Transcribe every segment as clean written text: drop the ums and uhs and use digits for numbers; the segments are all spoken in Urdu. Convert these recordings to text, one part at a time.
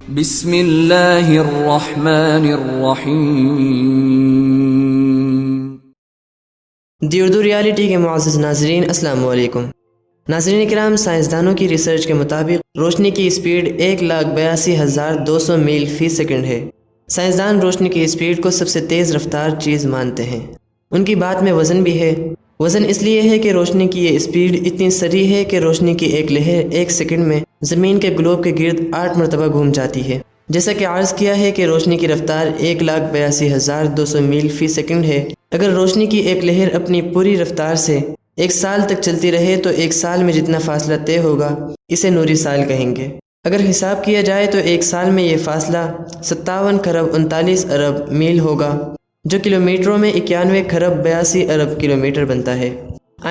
بسم اللہ الرحمن الرحیم۔ دی اردو ریالٹی کے معزز ناظرین، السلام علیکم۔ ناظرین کرام، سائنسدانوں کی ریسرچ کے مطابق روشنی کی اسپیڈ 1,82,200 میل فی سیکنڈ ہے۔ سائنسدان روشنی کی اسپیڈ کو سب سے تیز رفتار چیز مانتے ہیں۔ ان کی بات میں وزن بھی ہے۔ وزن اس لیے ہے کہ روشنی کی یہ اسپیڈ اتنی سریع ہے کہ روشنی کی ایک لہر ایک سیکنڈ میں زمین کے گلوب کے گرد 8 مرتبہ گھوم جاتی ہے۔ جیسا کہ عرض کیا ہے کہ روشنی کی رفتار 1,82,200 میل فی سیکنڈ ہے۔ اگر روشنی کی ایک لہر اپنی پوری رفتار سے 1 سال تک چلتی رہے تو 1 سال میں جتنا فاصلہ طے ہوگا اسے نوری سال کہیں گے۔ اگر حساب کیا جائے تو 1 سال میں یہ فاصلہ 57,39,00,000,000 میل ہوگا، جو کلومیٹروں میں 91,82,00,000,000 کلومیٹر بنتا ہے۔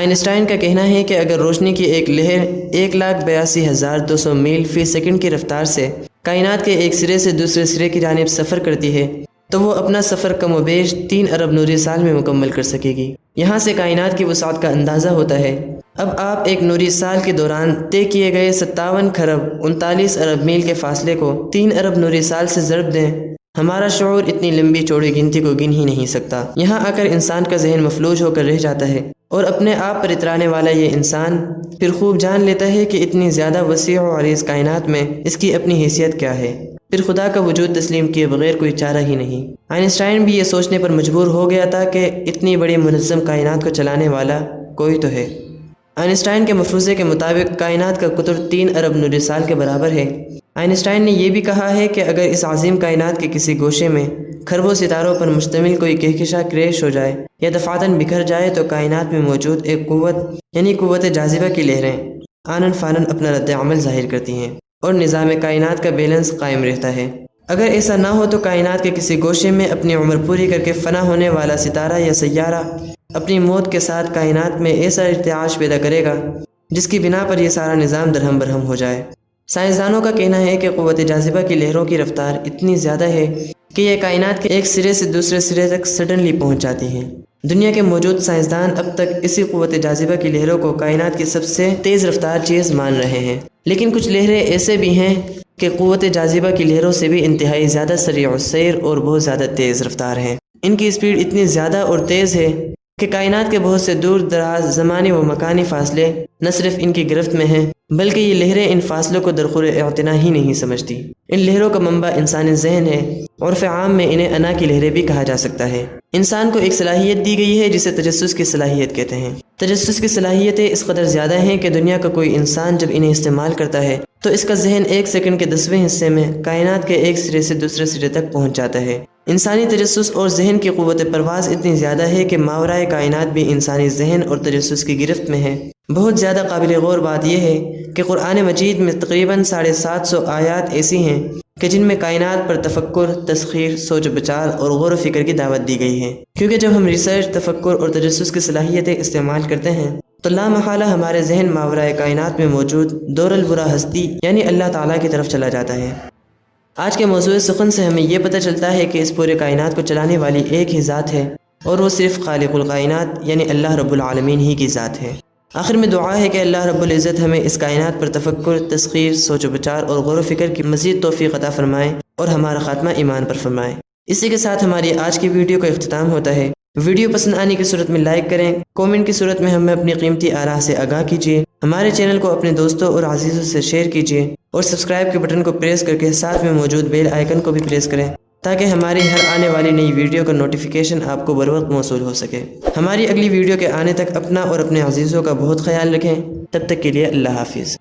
آئنسٹائن کا کہنا ہے کہ اگر روشنی کی ایک لہر 1,82,200 میل فی سیکنڈ کی رفتار سے کائنات کے ایک سرے سے دوسرے سرے کی جانب سفر کرتی ہے تو وہ اپنا سفر کم و بیش 3 ارب نوری سال میں مکمل کر سکے گی۔ یہاں سے کائنات کی وسعت کا اندازہ ہوتا ہے۔ اب آپ ایک نوری سال کے دوران طے کیے گئے 57,39,00,000,000 میل کے فاصلے کو 3 ارب نوری سال سے ضرب دیں۔ ہمارا شعور اتنی لمبی چوڑی گنتی کو گن ہی نہیں سکتا۔ یہاں آ کر انسان کا ذہن مفلوج ہو کر رہ جاتا ہے، اور اپنے آپ پر اترانے والا یہ انسان پھر خوب جان لیتا ہے کہ اتنی زیادہ وسیع و عریض کائنات میں اس کی اپنی حیثیت کیا ہے۔ پھر خدا کا وجود تسلیم کیے بغیر کوئی چارہ ہی نہیں۔ آئنسٹائن بھی یہ سوچنے پر مجبور ہو گیا تھا کہ اتنی بڑی منظم کائنات کو چلانے والا کوئی تو ہے۔ آئنسٹائن کے مفروضے کے مطابق کائنات کا قطر 3 ارب نوری سال کے برابر ہے۔ آئنسٹائن نے یہ بھی کہا ہے کہ اگر اس عظیم کائنات کے کسی گوشے میں کھربوں ستاروں پر مشتمل کوئی کہکشاں کریش ہو جائے یا دفعتاً بکھر جائے تو کائنات میں موجود ایک قوت یعنی قوت جاذبہ کی لہریں آنن فانن اپنا رد عمل ظاہر کرتی ہیں اور نظام کائنات کا بیلنس قائم رہتا ہے۔ اگر ایسا نہ ہو تو کائنات کے کسی گوشے میں اپنی عمر پوری کر کے فنا ہونے والا ستارہ یا سیارہ اپنی موت کے ساتھ کائنات میں ایسا ارتعاش پیدا کرے گا جس کی بنا پر یہ سارا نظام درہم برہم ہو جائے۔ سائنسدانوں کا کہنا ہے کہ قوت جاذبہ کی لہروں کی رفتار اتنی زیادہ ہے کہ یہ کائنات کے ایک سرے سے دوسرے سرے تک سڈنلی پہنچ جاتی ہیں۔ دنیا کے موجود سائنسدان اب تک اسی قوت جاذبہ کی لہروں کو کائنات کی سب سے تیز رفتار چیز مان رہے ہیں، لیکن کچھ لہریں ایسے بھی ہیں کہ قوت جاذبہ کی لہروں سے بھی انتہائی زیادہ سریع السیر اور بہت زیادہ تیز رفتار ہیں۔ ان کی اسپیڈ اتنی زیادہ اور تیز ہے کہ کائنات کے بہت سے دور دراز زمانی و مکانی فاصلے نہ صرف ان کی گرفت میں ہیں بلکہ یہ لہریں ان فاصلوں کو درخور اعتنا ہی نہیں سمجھتی۔ ان لہروں کا منبع انسانی ذہن ہے، عرف عام میں انہیں انا کی لہریں بھی کہا جا سکتا ہے۔ انسان کو ایک صلاحیت دی گئی ہے جسے تجسس کی صلاحیت کہتے ہیں۔ تجسس کی صلاحیتیں اس قدر زیادہ ہیں کہ دنیا کا کوئی انسان جب انہیں استعمال کرتا ہے تو اس کا ذہن 1 سیکنڈ کے 10ویں حصے میں کائنات کے ایک سرے سے دوسرے سرے تک پہنچ جاتا ہے۔ انسانی تجسس اور ذہن کی قوت پرواز اتنی زیادہ ہے کہ ماورائے کائنات بھی انسانی ذہن اور تجسس کی گرفت میں ہے۔ بہت زیادہ قابل غور بات یہ ہے کہ قرآن مجید میں تقریباً 750 آیات ایسی ہیں کہ جن میں کائنات پر تفکر، تسخیر، سوچ و بچار اور غور و فکر کی دعوت دی گئی ہے، کیونکہ جب ہم ریسرچ، تفکر اور تجسس کی صلاحیتیں استعمال کرتے ہیں تو لا محالہ ہمارے ذہن ماورائے کائنات میں موجود دور البرا ہستی یعنی اللہ تعالیٰ کی طرف چلا جاتا ہے۔ آج کے موضوع سخن سے ہمیں یہ پتہ چلتا ہے کہ اس پورے کائنات کو چلانے والی ایک ہی ذات ہے اور وہ صرف خالق الکائنات یعنی اللہ رب العالمین ہی کی ذات ہے۔ آخر میں دعا ہے کہ اللہ رب العزت ہمیں اس کائنات پر تفکر، تسخیر، سوچ و بچار اور غور و فکر کی مزید توفیق عطا فرمائے اور ہمارا خاتمہ ایمان پر فرمائے۔ اسی کے ساتھ ہماری آج کی ویڈیو کا اختتام ہوتا ہے۔ ویڈیو پسند آنے کی صورت میں لائک کریں، کومنٹ کی صورت میں ہمیں اپنی قیمتی آراء سے آگاہ کیجیے، ہمارے چینل کو اپنے دوستوں اور عزیزوں سے شیئر کیجیے اور سبسکرائب کے بٹن کو پریس کر کے ساتھ میں موجود بیل آئیکن کو بھی پریس کریں تاکہ ہماری ہر آنے والی نئی ویڈیو کا نوٹیفیکیشن آپ کو بروقت موصول ہو سکے۔ ہماری اگلی ویڈیو کے آنے تک اپنا اور اپنے عزیزوں کا بہت خیال رکھیں۔ تب تک کے لیے اللہ حافظ۔